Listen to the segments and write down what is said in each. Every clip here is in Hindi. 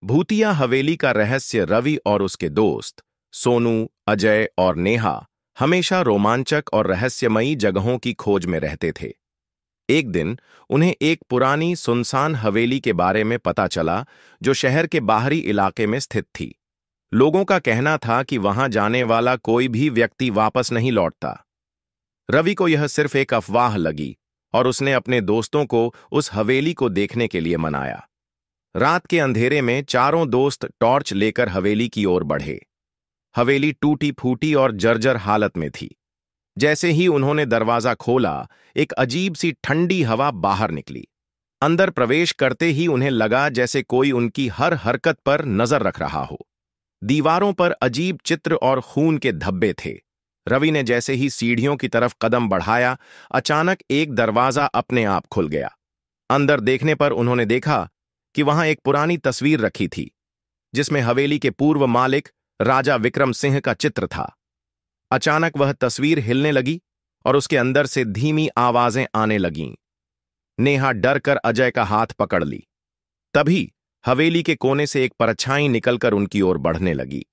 भूतिया हवेली का रहस्य। रवि और उसके दोस्त सोनू, अजय और नेहा हमेशा रोमांचक और रहस्यमयी जगहों की खोज में रहते थे। एक दिन उन्हें एक पुरानी सुनसान हवेली के बारे में पता चला जो शहर के बाहरी इलाके में स्थित थी। लोगों का कहना था कि वहां जाने वाला कोई भी व्यक्ति वापस नहीं लौटता। रवि को यह सिर्फ एक अफवाह लगी और उसने अपने दोस्तों को उस हवेली को देखने के लिए मनाया। रात के अंधेरे में चारों दोस्त टॉर्च लेकर हवेली की ओर बढ़े। हवेली टूटी फूटी और जर्जर हालत में थी। जैसे ही उन्होंने दरवाजा खोला, एक अजीब सी ठंडी हवा बाहर निकली। अंदर प्रवेश करते ही उन्हें लगा जैसे कोई उनकी हर हरकत पर नजर रख रहा हो। दीवारों पर अजीब चित्र और खून के धब्बे थे। रवि ने जैसे ही सीढ़ियों की तरफ कदम बढ़ाया, अचानक एक दरवाजा अपने आप खुल गया। अंदर देखने पर उन्होंने देखा कि वहां एक पुरानी तस्वीर रखी थी, जिसमें हवेली के पूर्व मालिक राजा विक्रम सिंह का चित्र था। अचानक वह तस्वीर हिलने लगी और उसके अंदर से धीमी आवाजें आने लगीं। नेहा डर कर अजय का हाथ पकड़ ली। तभी हवेली के कोने से एक परछाई निकलकर उनकी ओर बढ़ने लगी।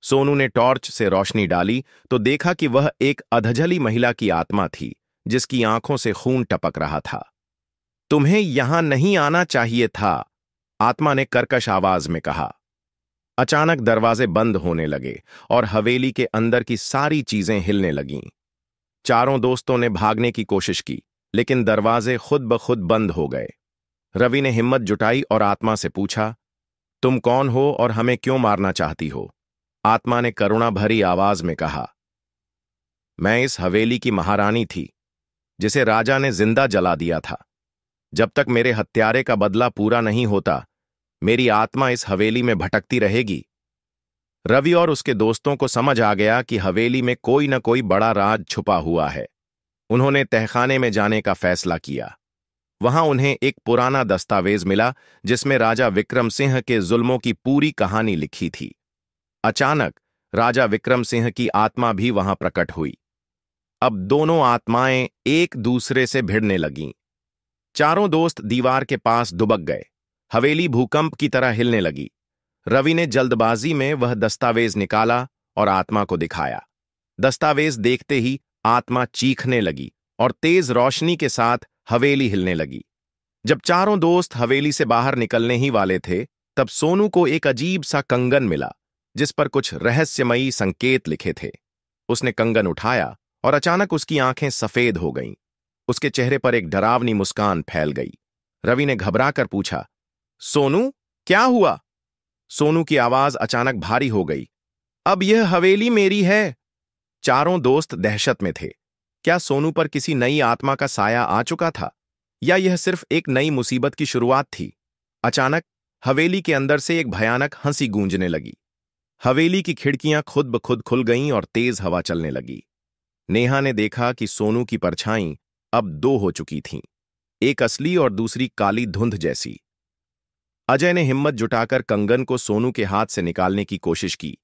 सोनू ने टॉर्च से रोशनी डाली तो देखा कि वह एक अधजली महिला की आत्मा थी, जिसकी आंखों से खून टपक रहा था। तुम्हें यहां नहीं आना चाहिए था, आत्मा ने कर्कश आवाज में कहा। अचानक दरवाजे बंद होने लगे और हवेली के अंदर की सारी चीजें हिलने लगीं। चारों दोस्तों ने भागने की कोशिश की, लेकिन दरवाजे खुद ब खुद बंद हो गए। रवि ने हिम्मत जुटाई और आत्मा से पूछा, तुम कौन हो और हमें क्यों मारना चाहती हो? आत्मा ने करुणा भरी आवाज में कहा, मैं इस हवेली की महारानी थी, जिसे राजा ने जिंदा जला दिया था। जब तक मेरे हत्यारे का बदला पूरा नहीं होता, मेरी आत्मा इस हवेली में भटकती रहेगी। रवि और उसके दोस्तों को समझ आ गया कि हवेली में कोई न कोई बड़ा राज छुपा हुआ है। उन्होंने तहखाने में जाने का फैसला किया। वहां उन्हें एक पुराना दस्तावेज मिला, जिसमें राजा विक्रम सिंह के जुल्मों की पूरी कहानी लिखी थी। अचानक राजा विक्रम सिंह की आत्मा भी वहां प्रकट हुई। अब दोनों आत्माएं एक दूसरे से भिड़ने लगीं। चारों दोस्त दीवार के पास दुबक गए। हवेली भूकंप की तरह हिलने लगी। रवि ने जल्दबाजी में वह दस्तावेज निकाला और आत्मा को दिखाया। दस्तावेज देखते ही आत्मा चीखने लगी और तेज रोशनी के साथ हवेली हिलने लगी। जब चारों दोस्त हवेली से बाहर निकलने ही वाले थे, तब सोनू को एक अजीब सा कंगन मिला, जिस पर कुछ रहस्यमयी संकेत लिखे थे। उसने कंगन उठाया और अचानक उसकी आंखें सफेद हो गईं। उसके चेहरे पर एक डरावनी मुस्कान फैल गई। रवि ने घबराकर पूछा, सोनू, क्या हुआ? सोनू की आवाज अचानक भारी हो गई, अब यह हवेली मेरी है। चारों दोस्त दहशत में थे। क्या सोनू पर किसी नई आत्मा का साया आ चुका था, या यह सिर्फ एक नई मुसीबत की शुरुआत थी? अचानक हवेली के अंदर से एक भयानक हंसी गूंजने लगी। हवेली की खिड़कियां खुद ब खुद खुल गईं और तेज हवा चलने लगी। नेहा ने देखा कि सोनू की परछाई अब दो हो चुकी थीं, एक असली और दूसरी काली धुंध जैसी। अजय ने हिम्मत जुटाकर कंगन को सोनू के हाथ से निकालने की कोशिश की,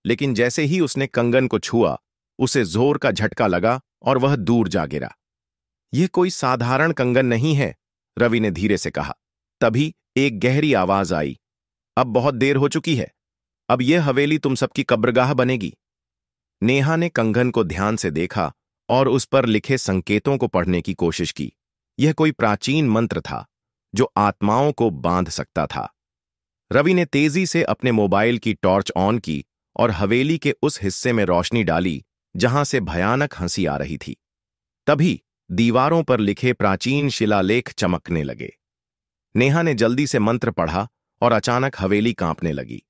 लेकिन जैसे ही उसने कंगन को छुआ, उसे जोर का झटका लगा और वह दूर जा गिरा। यह कोई साधारण कंगन नहीं है, रवि ने धीरे से कहा। तभी एक गहरी आवाज आई, अब बहुत देर हो चुकी है। अब यह हवेली तुम सबकी कब्रगाह बनेगी। नेहा ने कंगन को ध्यान से देखा और उस पर लिखे संकेतों को पढ़ने की कोशिश की। यह कोई प्राचीन मंत्र था जो आत्माओं को बांध सकता था। रवि ने तेजी से अपने मोबाइल की टॉर्च ऑन की और हवेली के उस हिस्से में रोशनी डाली जहां से भयानक हंसी आ रही थी। तभी दीवारों पर लिखे प्राचीन शिलालेख चमकने लगे। नेहा ने जल्दी से मंत्र पढ़ा और अचानक हवेली कांपने लगी।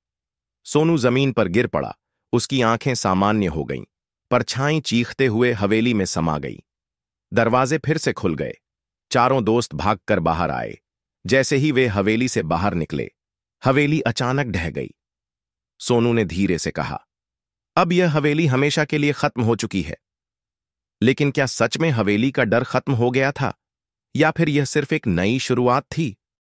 सोनू जमीन पर गिर पड़ा। उसकी आंखें सामान्य हो गईं। परछाई चीखते हुए हवेली में समा गई। दरवाजे फिर से खुल गए। चारों दोस्त भागकर बाहर आए। जैसे ही वे हवेली से बाहर निकले, हवेली अचानक ढह गई। सोनू ने धीरे से कहा, अब यह हवेली हमेशा के लिए खत्म हो चुकी है। लेकिन क्या सच में हवेली का डर खत्म हो गया था, या फिर यह सिर्फ एक नई शुरुआत थी?